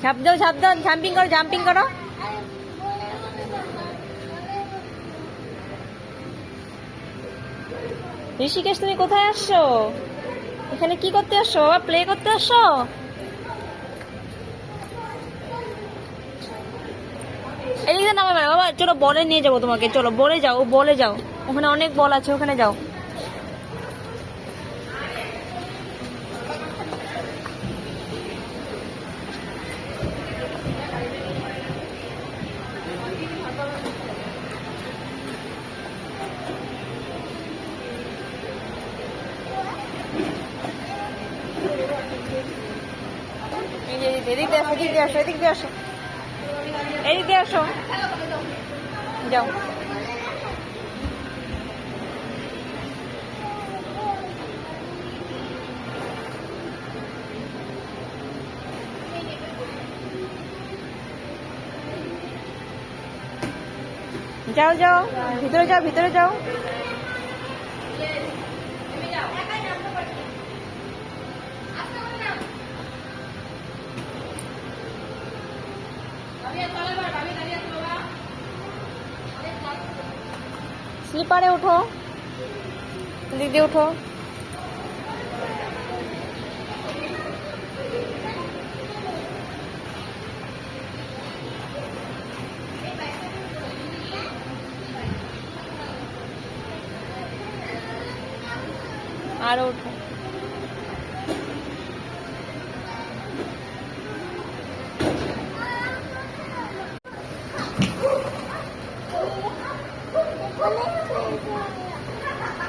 ঝাঁপ দাও, ঝাঁপ দাও, জাম্পিং করো, জাম্পিং করো। ঋষিকেশ, তুমি কোথায় আসছো? এখানে কি করতে আসছো বাবা? প্লে করতে আসছো? এদিকে নামাবে না বাবা, চলো বলে নিয়ে যাবো তোমাকে, চলো বলে যাও, বলে যাও, ওখানে অনেক বল আছে, ওখানে যাও। এদিক দিয়ে আসো, এদিক দিয়ে আসো, এদিক দিয়ে আসো, এদিক দিয়ে আসো, যাও। যাও যাও, ভিতরে যাও, ভিতরে যাও। স্লিপারে উঠো, দিদি উঠো। আর উঠো। অনেক